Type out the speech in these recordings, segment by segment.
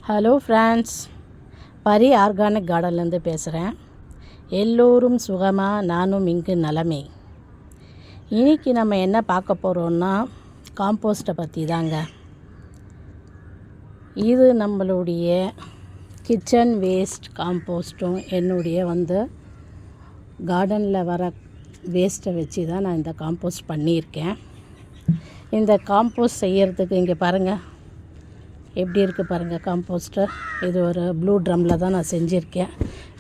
Hello friends, பரி organic கார்டன்லேருந்து பேசுகிறேன். எல்லோரும் சுகமாக, நானும் இங்கு நலமே. இன்றைக்கி நம்ம என்ன பார்க்க போகிறோன்னா காம்போஸ்ட்டை பற்றி தாங்க. இது நம்மளுடைய கிச்சன் வேஸ்ட் காம்போஸ்ட்டும் என்னுடைய கார்டனில் வர வேஸ்ட்டை வச்சு தான் நான் இந்த காம்போஸ்ட் பண்ணியிருக்கேன். இந்த காம்போஸ்ட் செய்கிறதுக்கு இங்கே பாருங்கள் எப்படி இருக்குது பாருங்கள் காம்போஸ்ட்டு. இது ஒரு ப்ளூ ட்ரம்மில் தான் நான் செஞ்சுருக்கேன்.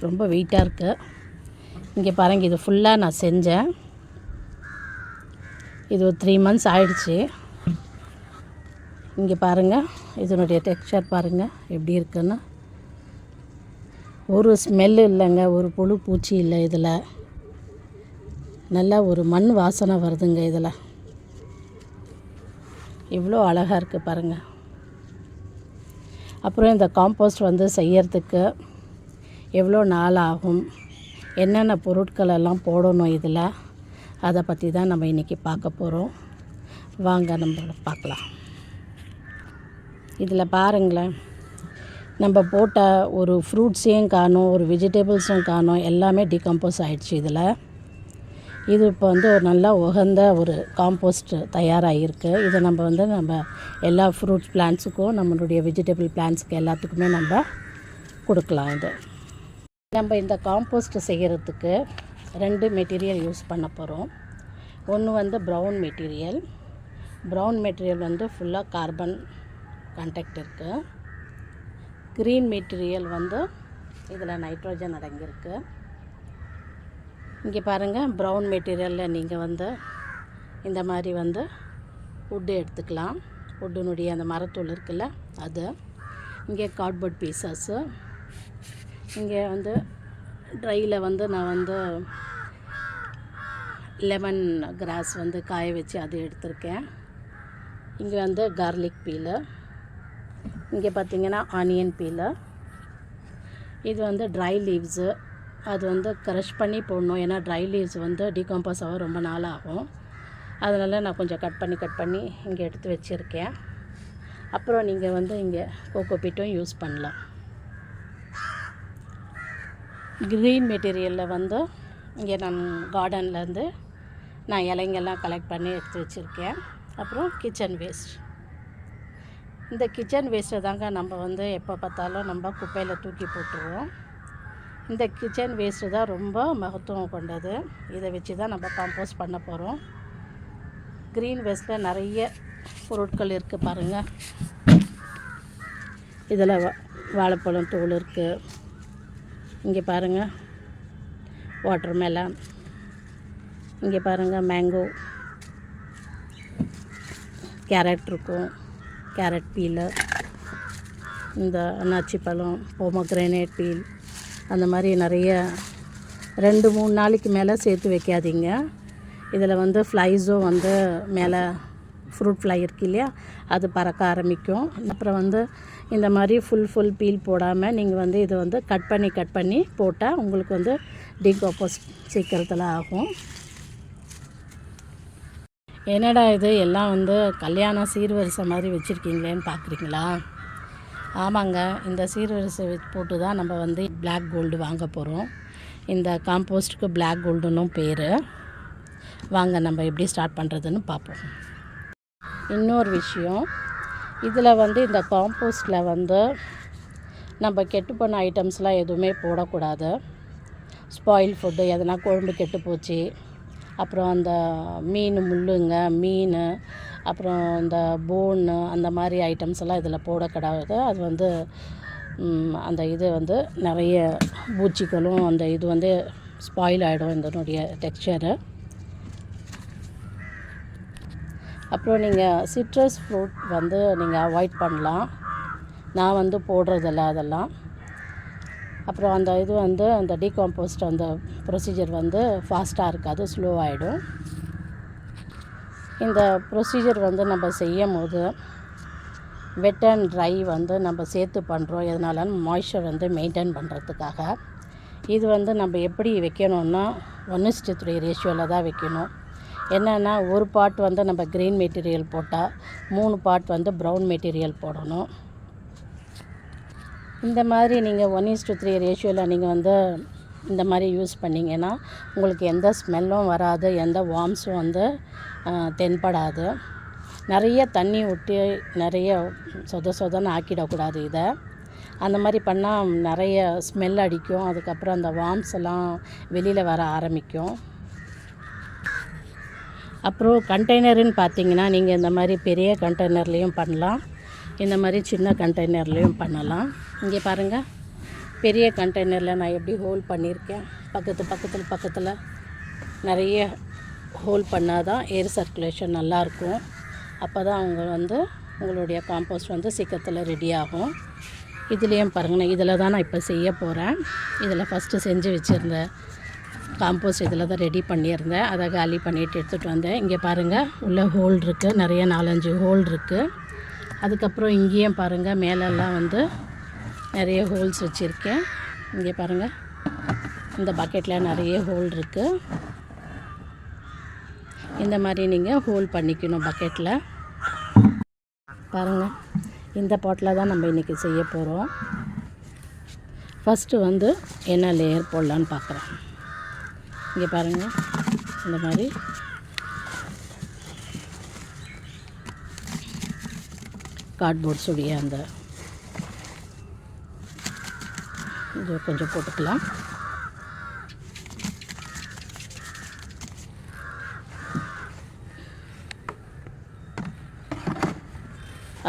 ரொம்ப வெயிட்டாக இருக்குது. இங்கே பாருங்கள், இது ஃபுல்லாக நான் செஞ்சேன். இது ஒரு 3 months ஆயிடுச்சு. இங்கே பாருங்கள், இதனுடைய டெக்ஸ்சர் பாருங்கள் எப்படி இருக்குன்னு. ஒரு ஸ்மெல்லு இல்லைங்க, ஒரு புழு பூச்சி இல்லை இதில். நல்லா ஒரு மண் வாசனை வருதுங்க இதில். இவ்வளோ அழகாக இருக்குது பாருங்கள். அப்புறம் இந்த காம்போஸ்ட் செய்யறதுக்கு எவ்வளோ நாள் ஆகும், என்னென்ன பொருட்கள் எல்லாம் போடணும் இதில், அதை பற்றி தான் நம்ம இன்றைக்கி பார்க்க போகிறோம். வாங்க நம்ம பார்க்கலாம். இதில் பாருங்களேன், நம்ம போட்ட ஒரு ஃப்ரூட்ஸையும் காணும், ஒரு வெஜிடபிள்ஸும் காணும், எல்லாமே டிகம்போஸ் ஆகிடுச்சு இதில். இது இப்போ ஒரு நல்லா உகந்த ஒரு காம்போஸ்ட் தயாராகிருக்கு. இதை நம்ம எல்லா ஃப்ரூட்ஸ் பிளான்ட்ஸுக்கும், நம்மளுடைய வெஜிடபிள் பிளான்ட்ஸுக்கு எல்லாத்துக்குமே நம்ம கொடுக்கலாம். இது நம்ம இந்த காம்போஸ்ட் செய்கிறதுக்கு 2 மெட்டீரியல் யூஸ் பண்ண போகிறோம். ஒன்று ப்ரௌன் மெட்டீரியல். ப்ரௌன் மெட்டீரியல் ஃபுல்லாக கார்பன் கண்டெக்ட் இருக்குது. க்ரீன் மெட்டீரியல் இதில் நைட்ரோஜன் அடங்கியிருக்கு. இங்கே பாருங்கள், ப்ரௌன் மெட்டீரியலில் நீங்கள் இந்த மாதிரி வுட்டு எடுத்துக்கலாம். வுட்டினுடைய அந்த மரத்தூள் இருக்குல்ல அது. இங்கே கார்ட்போர்ட் பீசஸ்ஸு. இங்கே ட்ரையில் நான் லெமன் கிராஸ் காய வச்சு அது எடுத்திருக்கேன். இங்கே கார்லிக் பீலு. இங்கே பார்த்திங்கன்னா ஆனியன் பீலு. இது ட்ரை லீவ்ஸு. அது க்ரஷ் பண்ணி போடணும். ஏன்னா ட்ரை லீவ்ஸ் டீகம்போஸ் ஆக ரொம்ப நாள் ஆகும். அதனால் நான் கொஞ்சம் கட் பண்ணி இங்கே எடுத்து வச்சுருக்கேன். அப்புறம் நீங்கள் இங்கே கோகோபீட்டும் யூஸ் பண்ணலாம். க்ரீன் மெட்டீரியலில் இங்கே நான் கார்டன்லேருந்து நான் இலைங்கெல்லாம் கலெக்ட் பண்ணி எடுத்து வச்சுருக்கேன். அப்புறம் கிச்சன் வேஸ்ட். இந்த கிச்சன் வேஸ்ட்டை தாங்க நம்ம எப்போ பார்த்தாலும் நம்ம குப்பையில் தூக்கி போட்டுருவோம். இந்த கிச்சன் வேஸ்ட்டு தான் ரொம்ப மகத்துவம் கொண்டது. இதை வச்சு தான் நம்ம காம்போஸ்ட் பண்ண போகிறோம். க்ரீன் வேஸ்ட்டில் நிறைய பொருட்கள் இருக்குது பாருங்கள். இதில் வாழைப்பழம் தோல் இருக்குது. இங்கே பாருங்கள், வாட்டர் மெலன். இங்கே பாருங்கள், மேங்கோ. கேரட் இருக்கும், கேரட் பீலு. இந்த அன்னாச்சி பழம், பொமோக்ரேனேட் பீல். அந்த மாதிரி நிறைய 2-3 நாளைக்கு மேலே சேர்த்து வைக்காதீங்க. இதில் ஃப்ளைஸும் மேலே ஃப்ரூட் ஃப்ளை இருக்கு இல்லையா, அது பறக்க ஆரம்பிக்கும். அப்புறம் இந்த மாதிரி ஃபுல் பீல் போடாமல் நீங்கள் இதை கட் பண்ணி போட்டால் உங்களுக்கு டீகம்போஸ் சீக்கிரத்தில் ஆகும். என்னடா இது எல்லாம் கல்யாண சீர்வரிசை மாதிரி வச்சுருக்கீங்களேன்னு பார்க்குறீங்களா? ஆமாங்க, இந்த சீர்வரிசை போட்டு தான் நம்ம பிளாக் கோல்டு வாங்க போகிறோம். இந்த காம்போஸ்ட்டுக்கு பிளாக் கோல்டுன்னும் பேர். வாங்க நம்ம எப்படி ஸ்டார்ட் பண்ணுறதுன்னு பார்ப்போம். இன்னொரு விஷயம், இதில் இந்த காம்போஸ்ட்டில் நம்ம கெட்டு போன ஐட்டம்ஸ்லாம் எதுவுமே போடக்கூடாது. ஸ்பாயில் ஃபுட்டு, எதனா குழம்பு கெட்டு போச்சு, அப்புறம் அந்த மீன், அப்புறம் இந்த போன்னு, அந்த மாதிரி ஐட்டம்ஸ் எல்லாம் இதில் போடக்கூடாது. அது அந்த இது நிறைய பூச்சிகளும் அந்த இது ஸ்பாயில் ஆகிடும் இதனுடைய டெக்ஸ்சரு. அப்புறம் நீங்கள் சிட்ரஸ் ஃப்ரூட் நீங்கள் அவாய்ட் பண்ணலாம். நான் போடுறதில்ல அதெல்லாம். அப்புறம் அந்த இது அந்த டீகம்போஸ்ட் அந்த ப்ரொசீஜர் ஃபாஸ்ட்டாக இருக்காது, ஸ்லோ ஆகிடும். இந்த ப்ரொசீஜர் நம்ம செய்யும் போது வெட் அண்ட் ட்ரை நம்ம சேர்த்து பண்ணுறோம். எதனால மாய்ஸ்சர் மெயின்டைன் பண்ணுறதுக்காக. இது நம்ம எப்படி வைக்கணும்னா 1:3 ரேஷியோவில் தான் வைக்கணும். என்னென்னா ஒரு பார்ட் நம்ம க்ரீன் மெட்டீரியல் போட்டால் 3 பார்ட் ப்ரௌன் மெட்டீரியல் போடணும். இந்த மாதிரி நீங்கள் 1:3 ரேஷியோவில் நீங்கள் வந்து இந்த மாதிரி யூஸ் பண்ணிங்கன்னா உங்களுக்கு எந்த ஸ்மெல்லும் வராது, எந்த வார்ம்ஸும் வந்து தென்படாது. நிறைய தண்ணி ஊற்றி நிறைய சொதன்னு ஆக்கிடக்கூடாது இதை. அந்த மாதிரி பண்ணால் நிறைய ஸ்மெல் அடிக்கும். அதுக்கப்புறம் அந்த வார்ம்ஸ் எல்லாம் வெளியில் வர ஆரம்பிக்கும். அப்புறம் கண்டெய்னருன்னு பார்த்தீங்கன்னா நீங்கள் இந்த மாதிரி பெரிய கண்டெய்னர்லேயும் பண்ணலாம், இந்த மாதிரி சின்ன கண்டெய்னர்லேயும் பண்ணலாம். இங்கே பாருங்கள், பெரிய கண்டெய்னரில் நான் எப்படி ஹோல் பண்ணியிருக்கேன். பக்கத்தில் நிறைய ஹோல் பண்ணால் தான் ஏர் சர்க்குலேஷன் நல்லாயிருக்கும். அப்போ தான் உங்களுடைய காம்போஸ்ட் வந்து சீக்கிரத்தில் ரெடி ஆகும். இதுலேயும் பாருங்கள், இதில் தான் நான் இப்போ செய்ய போகிறேன். இதில் ஃபஸ்ட்டு செஞ்சு வச்சுருந்த காம்போஸ்ட் இதில் தான் ரெடி பண்ணியிருந்தேன். அதை காலி பண்ணிவிட்டு எடுத்துகிட்டு வந்தேன். இங்கே பாருங்கள், உள்ளே ஹோல் இருக்குது, நிறைய 4-5 ஹோல் இருக்குது. அதுக்கப்புறம் இங்கேயும் பாருங்கள், மேலெல்லாம் வந்து நிறைய ஹோல்ஸ் வச்சுருக்கேன். இங்கே பாருங்கள், இந்த பக்கெட்டில் நிறைய ஹோல் இருக்குது. இந்த மாதிரி நீங்கள் ஹோல் பண்ணிக்கணும் பக்கெட்டில். பாருங்கள், இந்த பாட்டில் தான் நம்ம இன்றைக்கி செய்ய போகிறோம். ஃபஸ்ட்டு வந்து என்ன லேயர் போடலான்னு பார்க்குறேன். இங்கே பாருங்கள், இந்த மாதிரி கார்ட்போர்ட் சுடிய அந்த இது கொஞ்சம் போட்டுக்கலாம்.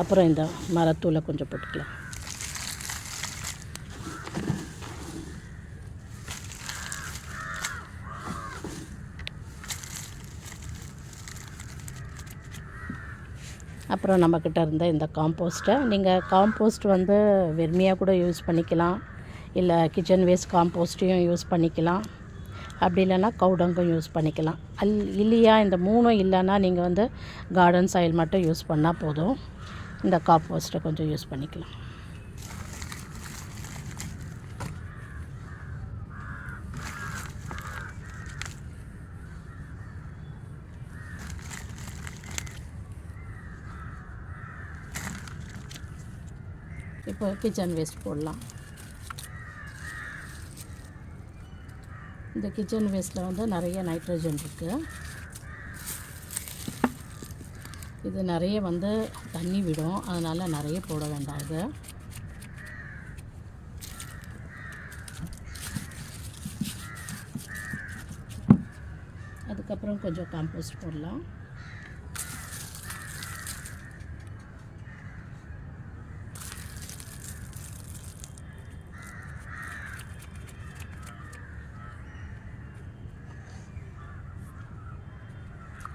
அப்புறம் இந்த மரத்தூளை கொஞ்சம் போட்டுக்கலாம். அப்புறம் நம்மக்கிட்ட இருந்த இந்த காம்போஸ்ட்டை, நீங்கள் காம்போஸ்ட் வந்து வெறுமையாக கூட யூஸ் பண்ணிக்கலாம், இல்லை கிச்சன் வேஸ்ட் காம்போஸ்ட்டையும் யூஸ் பண்ணிக்கலாம், அப்படி இல்லைன்னா கவுடங்கும் யூஸ் பண்ணிக்கலாம். இல்லையா இந்த 3 இல்லைன்னா நீங்கள் வந்து கார்டன் சாயில் மட்டும் யூஸ் பண்ணால் போதும். இந்த காம்போஸ்ட்டை கொஞ்சம் யூஸ் பண்ணிக்கலாம். இப்போ கிச்சன் வேஸ்ட் போடலாம். இந்த கிச்சன் வேஸ்ட்டில் வந்து நிறைய நைட்ரஜன் இருக்குது. இது நிறைய வந்து தண்ணி விடும், அதனால் நிறைய போட வேண்டாம். இது அதுக்கப்புறம் கொஞ்சம் காம்போஸ்ட் போடலாம்.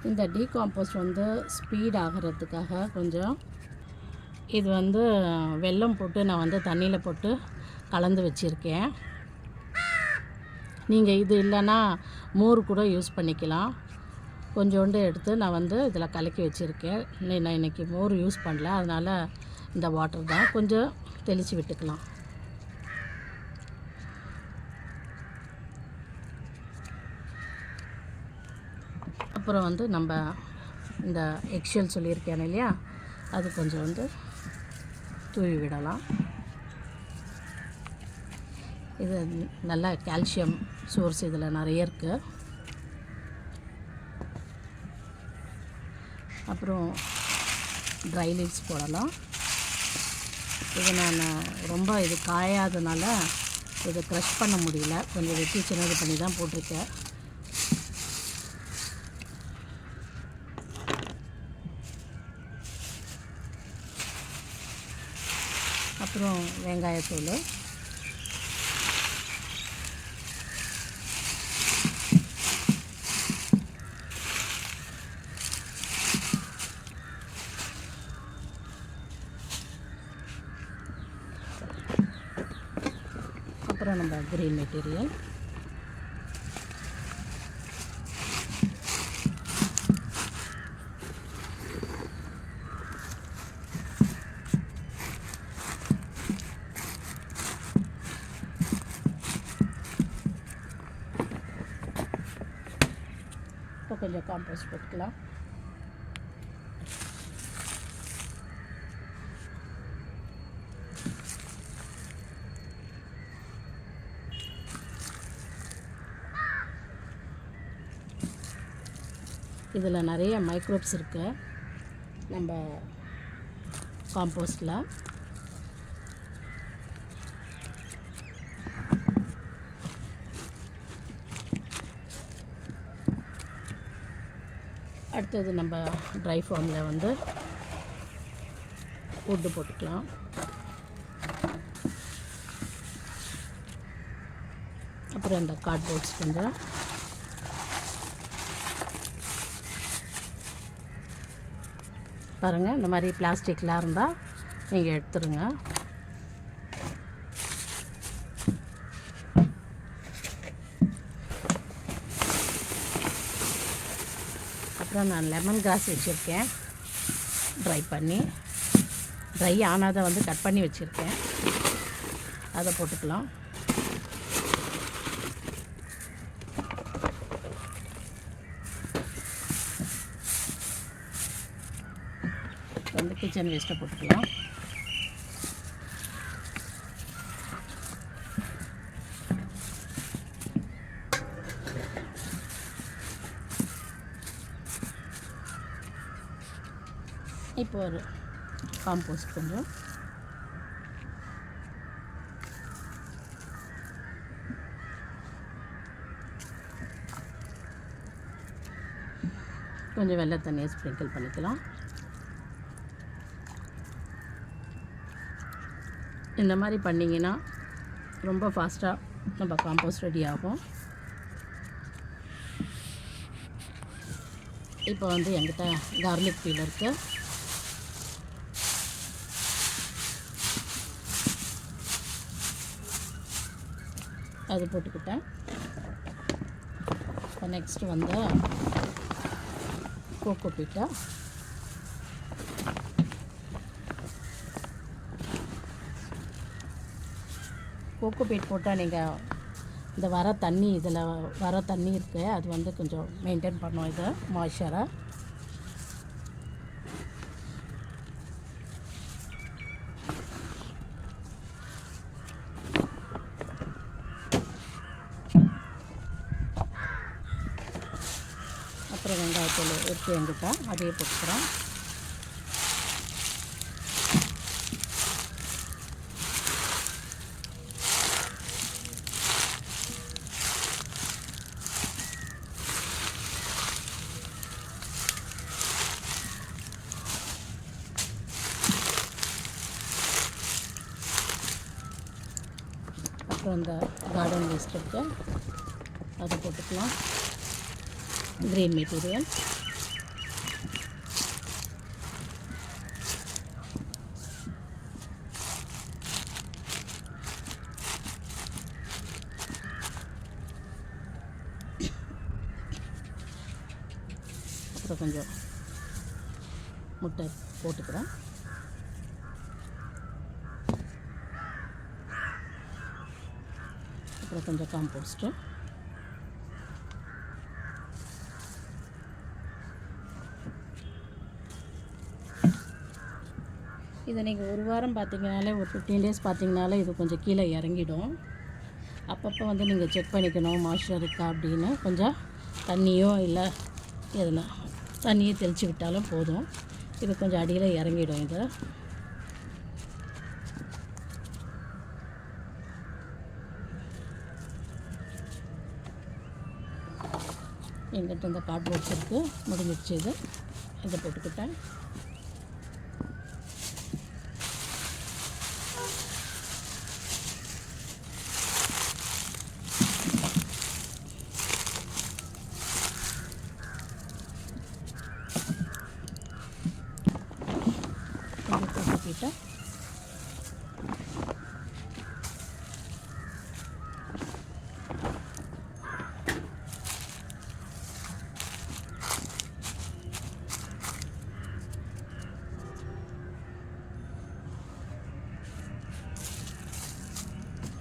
இந்த டீகாம்போஸ்ட் வந்து ஸ்பீட் ஆகிறதுக்காக கொஞ்சம் இது வந்து வெல்லம் போட்டு நான் வந்து தண்ணியில் போட்டு கலந்து வச்சுருக்கேன். நீங்கள் இது இல்லைன்னா மோர் கூட யூஸ் பண்ணிக்கலாம். கொஞ்சோண்டு எடுத்து நான் வந்து இதில் கலக்கி வச்சுருக்கேன். நான் இன்றைக்கி மோர் யூஸ் பண்ணல, அதனால் இந்த வாட்டர் தான் கொஞ்சம் தெளித்து விட்டுக்கலாம். அப்புறம் வந்து நம்ம இந்த எக்ஷெல் சொல்லியிருக்கேன் இல்லையா, அது கொஞ்சம் வந்து தூவி விடலாம். இது நல்ல கால்சியம் சோர்ஸ் இதில் நிறைய இருக்குது. அப்புறம் ட்ரை லீவ்ஸ் போடலாம். இது நான் ரொம்ப இது காயாதனால இதை க்ரஷ் பண்ண முடியல, கொஞ்சம் வெட்டி சின்னது பண்ணி தான் போட்டிருக்கேன். அப்புறம் வெங்காயத்தூள், அப்புறம் நம்ம கிரீன் மெட்டீரியல், இப்போ கொஞ்சம் காம்போஸ்ட் போட்டுக்கலாம். இதில் நிறைய மைக்ரோப்ஸ் இருக்குது நம்ம காம்போஸ்டில். அடுத்தது நம்ம ட்ரை ஃபார்மில் வந்து ஃபுட்டு போட்டுக்கலாம். அப்புறம் இந்த கார்ட்போர்ட்ஸ் கொஞ்சம் பாருங்கள். இந்த மாதிரி பிளாஸ்டிக்லாம் இருந்தால் நீங்கள் எடுத்துருங்க. அப்புறம் நான் லெமன் கிராஸ் வச்சுருக்கேன், ட்ரை ஆனதை வந்து கட் பண்ணி வச்சுருக்கேன், அதை போட்டுக்கலாம். வந்து கிச்சன் வேஸ்ட்டை போட்டுக்கலாம். இப்போ ஒரு காம்போஸ்ட் கொஞ்சம் வெள்ளை தண்ணியை ஸ்ப்ரிங்கிள் பண்ணிக்கலாம். இந்த மாதிரி பண்ணிங்கன்னா ரொம்ப ஃபாஸ்ட்டாக நம்ம காம்போஸ்ட் ரெடி ஆகும். இப்போ வந்து என்கிட்ட கார்லிக் பீல் இருக்குது, அது போட்டுக்கிட்டேன். இப்போ நெக்ஸ்ட்டு வந்து கோகோ பீட்டா, கோகோ பீட் போட்டால் நீங்கள் இந்த இதில் வர தண்ணி இருக்குது, அது வந்து கொஞ்சம் மெயின்டைன் பண்ணும் இது மாய்ஸ்சரை. அப்புறம் வெங்காயத்தூள் எடுத்து எங்கிட்ட அதையே போட்டுக்கிறேன். அப்புறம் இந்த கார்டன் வேஸ்ட் இருக்குது, அதை போட்டுக்கலாம். க்ரீன் மெட்டீரியல், அப்புறம் கொஞ்சம் முட்டை போட்டுக்கிறேன். அப்புறம் கொஞ்சம் காம்போஸ்ட்டு, இதை நீங்கள் ஒரு வாரம் பார்த்தீங்கனாலே, ஒரு 15 days பார்த்தீங்கனாலே இது கொஞ்சம் கீழே இறங்கிடும். அப்பப்போ வந்து நீங்கள் செக் பண்ணிக்கணும் மாய்ஸ்சர் இருக்கா அப்படின்னு. கொஞ்சம் தண்ணியோ இல்லை எதுனா தண்ணியை தெளித்து விட்டாலும் போதும். இது கொஞ்சம் அடியில் இறங்கிடும். இது எங்கிட்ட இந்த கார்ட்போர்ட்ஸ் இருக்குது, முடிஞ்சிடுச்சு. இதை போட்டுக்கிட்டேன். போட்டுக்கிட்டேன்.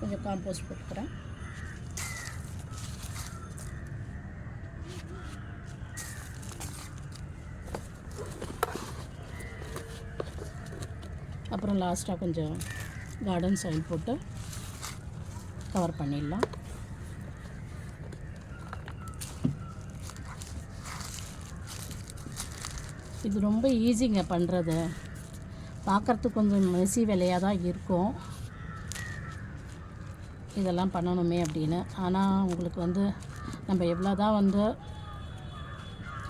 கொஞ்சம் காம்போஸ்ட் போட்டுக்கிறேன். அப்புறம் லாஸ்ட்டாக கொஞ்சம் கார்டன் சாயில் போட்டு கவர் பண்ணிடலாம். இது ரொம்ப ஈஸிங்க பண்ணுறது. பார்க்குறதுக்கு கொஞ்சம் மெஸ்ஸி வேலையாக தான் இருக்கும் இதெல்லாம் பண்ணணுமே அப்படின்னு. ஆனால் உங்களுக்கு வந்து நம்ம எவ்வளோ தான் வந்து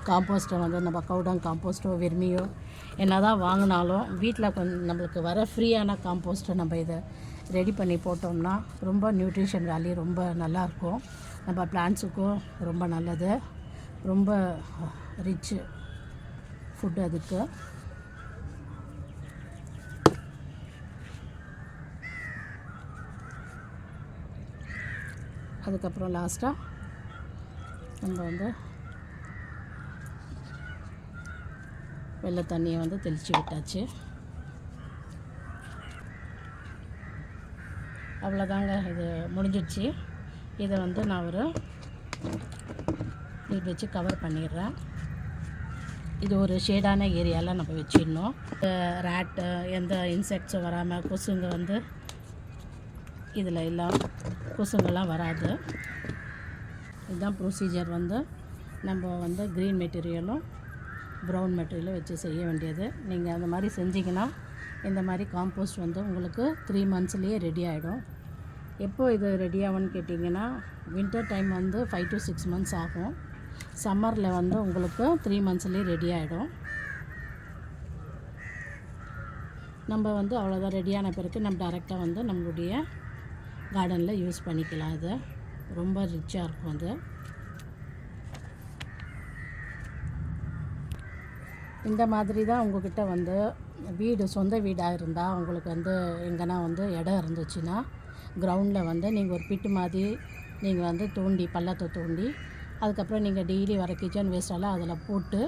காம்போஸ்ட்டை வந்து நம்ம கவுடாங் காம்போஸ்ட்டோ வெர்மியோ என்ன தான் வாங்கினாலும் வீட்டில் கொஞ்சம் நம்மளுக்கு வர ஃப்ரீயான காம்போஸ்ட்டை நம்ம இதை ரெடி பண்ணி போட்டோம்னா ரொம்ப நியூட்ரிஷன் வேல்யூ ரொம்ப நல்லாயிருக்கும். நம்ம பிளான்ட்ஸுக்கும் ரொம்ப நல்லது, ரொம்ப ரிச் ஃபுட்டு அதுக்கு. அதுக்கப்புறம் லாஸ்ட்டாக நம்ம வந்து வெள்ளை தண்ணியை வந்து தெளித்து விட்டாச்சு. அவ்வளோதாங்க, இது முடிஞ்சிடுச்சு. இதை வந்து நான் ஒரு இது வச்சு கவர் பண்ணிடுறேன். இது ஒரு ஷேடான ஏரியாவில் நம்ம வச்சிடணும். ரேட்டு எந்த இன்செக்ட்ஸும் வராமல் கொசுங்க வந்து இதில் எல்லாம் கொசுங்கெல்லாம் வராது. இதுதான் ப்ரொசீஜர். வந்து நம்ம வந்து க்ரீன் மெட்டீரியலும் ப்ரௌன் மெட்டீரியலும் வச்சு செய்ய வேண்டியது. நீங்கள் அந்த மாதிரி செஞ்சிங்கன்னா இந்த மாதிரி காம்போஸ்ட் வந்து உங்களுக்கு 3 monthsலேயே ரெடி ஆகிடும். எப்போது இது ரெடி ஆகும்னு கேட்டிங்கன்னா, வின்டர் டைம் வந்து 5 to 6 months ஆகும். சம்மரில் வந்து உங்களுக்கு 3 monthsலேயே ரெடி ஆகிடும். நம்ம வந்து அவ்வளோதான், ரெடியான பிறகு நம்ம டைரெக்டாக வந்து நம்மளுடைய கார்டனில் யூஸ் பண்ணிக்கலாம். அது ரொம்ப ரிச்சாக இருக்கும். அது இந்த மாதிரி தான் உங்கள்கிட்ட வந்து வீடு சொந்த வீடாக இருந்தால் உங்களுக்கு வந்து எங்கன்னா வந்து இடம் இருந்துச்சுன்னா கிரவுண்டில் வந்து நீங்கள் ஒரு பிட்டு மாதிரி நீங்கள் வந்து தோண்டி பள்ளத்தை தோண்டி அதுக்கப்புறம் நீங்கள் டெய்லி வர கிச்சன் வேஸ்டெல்லாம் அதில் போட்டு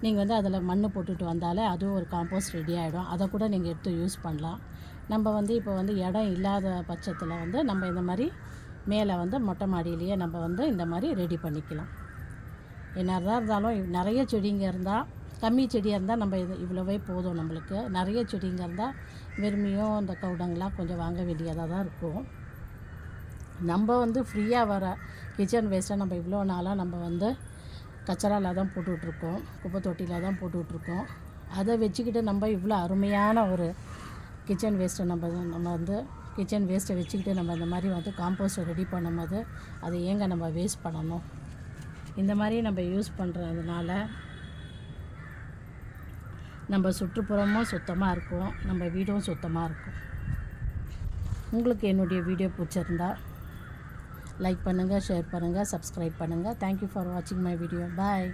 நீங்கள் வந்து அதில் மண் போட்டுட்டு வந்தாலே அதுவும் ஒரு காம்போஸ்ட் ரெடி ஆகிடும். அதை கூட நீங்கள் எடுத்து யூஸ் பண்ணலாம். நம்ம வந்து இப்போ வந்து இடம் இல்லாத பட்சத்தில் வந்து நம்ம இந்த மாதிரி மேலே வந்து மொட்டை மாடியிலேயே நம்ம வந்து இந்த மாதிரி ரெடி பண்ணிக்கலாம். என்னதான் இருந்தாலும் நிறைய செடிங்க இருந்தால், கம்மி செடியாக இருந்தால் நம்ம இது இவ்வளோவே போதும். நம்மளுக்கு நிறைய செடிங்க இருந்தால் வெறுமையும் இந்த கவுடங்கெலாம் கொஞ்சம் வாங்க வேண்டியதாக தான் இருக்கும். நம்ம வந்து ஃப்ரீயாக வர கிச்சன் வேஸ்ட்டை நம்ம இவ்வளோ நாளாக நம்ம வந்து கச்சராவில் தான் போட்டுட்ருக்கோம், குப்பை தொட்டியில் தான் போட்டுட்ருக்கோம். அதை வச்சுக்கிட்டு நம்ம இவ்வளோ அருமையான ஒரு கிச்சன் வேஸ்ட்டை நம்ம வந்து கிச்சன் வேஸ்ட்டை வச்சுக்கிட்டு நம்ம இந்த மாதிரி வந்து காம்போஸ்ட்டை ரெடி பண்ணும்போது அதை ஏங்க நம்ம வேஸ்ட் பண்ணணும்? இந்த மாதிரி நம்ம யூஸ் பண்ணுறதுனால நம்ம சுற்றுப்புறமும் சுத்தமாக இருக்கும், நம்ம வீடும் சுத்தமாக இருக்கும். உங்களுக்கு என்னுடைய வீடியோ பிடிச்சிருந்தா லைக் பண்ணுங்கள், ஷேர் பண்ணுங்கள், சப்ஸ்கிரைப் பண்ணுங்கள். தேங்க்யூ ஃபார் வாட்சிங் மை வீடியோ. பாய்.